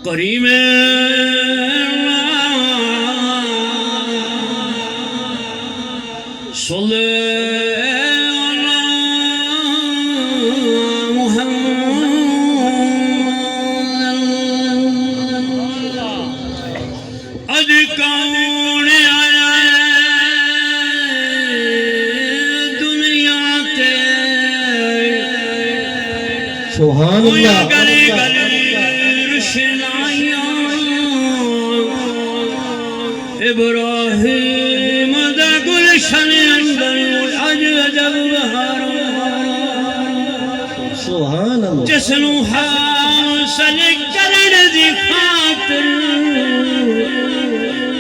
کریم صلی سبحان اللہ گلی گلی روشنائیاں ابراہیم دا گلشن اندر اج عجب بہار سبحان اللہ جسنو حاصل کرن دی خاطر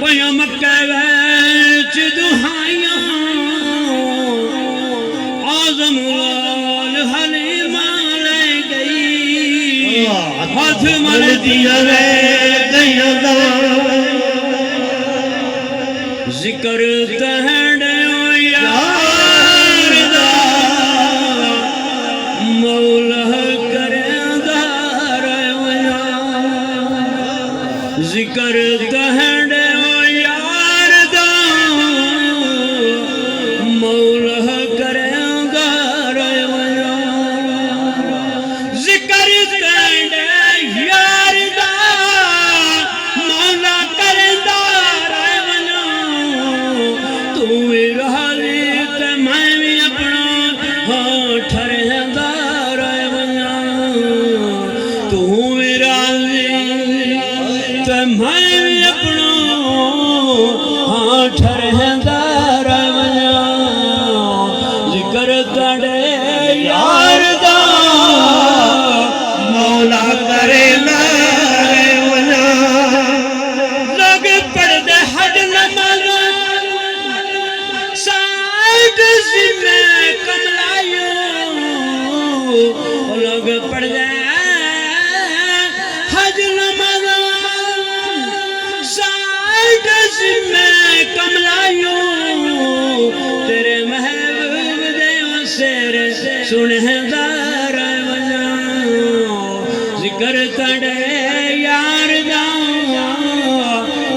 پیا مکہ وچ دہائیاں اعظم وال حلیمہ لے گئی ہاتھ مل دیا گیا ذکر تہڑے یار دا مولا کردا رہیا ذکر تہڑے یار دا مولا کردا رہیا ذکر تہڑے یار دا مولا کردا رہیا تو راضی تے میں بھی اپنا ہاتھ رہندا رہیا تو راضی تے میں بھی اپنا ہاتھ رہندا رہیا ذکر تڑے یار دا مولا کرے نا رہیا لوگ پڑھدے حج نماز سائٹ سی میں کملائیوں لوگ پڑھ جائیں حج نماز سائٹ سی میں کملائیوں تیرے محبوب دیوں سیر سنہدا رہیا ذکر تڑے یار دا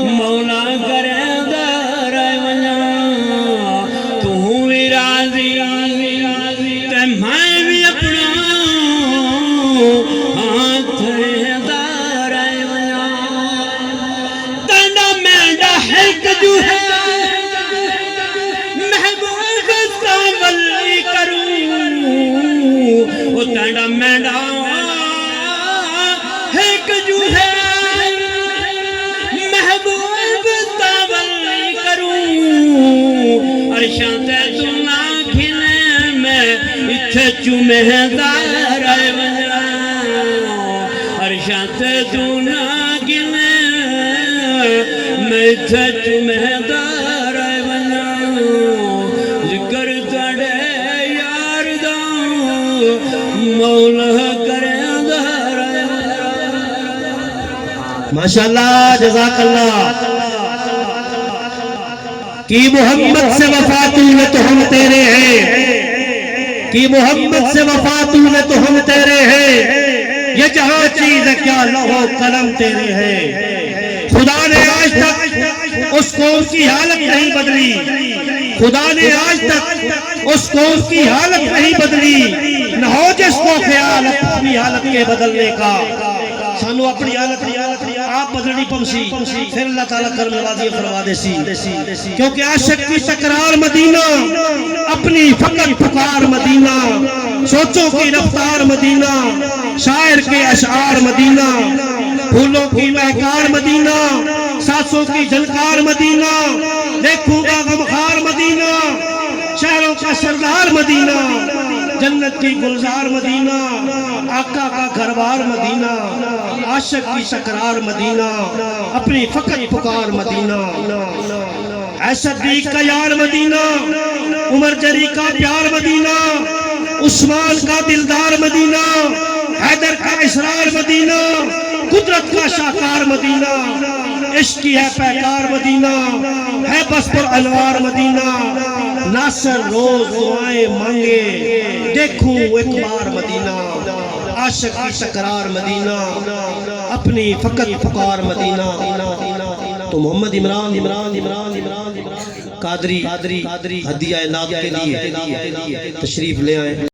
مولا کردا رہیا تو بھی راضی تے میں بھی اپنا ہاتھ رہدا رہیا تینڈا مینڈا ہلک جو ہے محبوب ساولی کروں وہ تینڈا مینڈا ہلک جو ہے محبوب ساولی کروں عرشاں تے تو نہ کھلے میں اتھے چومہدا رہیا عرشاں تے تو نہ کھلے میں اتھے چومہدا رہیا ذکر تڑے یار دا مولا کردا رہیا ماشاءاللہ جزاک اللہ کی محمد سے وفا تو نے تو ہم تیرے ہیں کی محمد سے وفا تو نے تو ہم تیرے ہیں یہ جہاں چیز ہے کیا لوح و قلم تیرے ہیں خدا نے آج تک اس قوم کی حالت نہیں بدلی خدا نے آج تک اس قوم کی حالت نہیں بدلی نہ ہو جس کو خیال اپنی حالت کے بدلنے کا سانو اپنی حالت آپ بدلنی پمسی پھر اللہ تعالیٰ کرم نوازی فرما دے سی کیونکہ عاشق کی تکرار مدینہ اپنی فقط پکار مدینہ سوچوں کی رفتار مدینہ شاعر کے اشعار مدینہ پھولوں کی مہکار مدینہ سانسوں کی جھلکار مدینہ دیکھوں گا غمخار مدینہ شہروں کا سردار مدینہ جنت کی گلزار مدینہ آقا کا گھروار مدینہ عاشق کی تکرار مدینہ اپنی فقط پکار مدینہ اے صدیق کا یار مدینہ عمر جری کا پیار مدینہ عثمان کا دلدار مدینہ حیدر کا اسرار مدینہ، قدرت کا شاہکار مدینہ، عشق کی ہے پیکار مدینہ، ہے بس پر انوار مدینہ، ناصر روز دعائیں مانگے دیکھوں ایک بار مدینہ، عاشق کی تکرار مدینہ، اپنی فقط پکار مدینہ۔ تو محمد عمران قادری ہدیہ نعت کے لیے تشریف لے آئے۔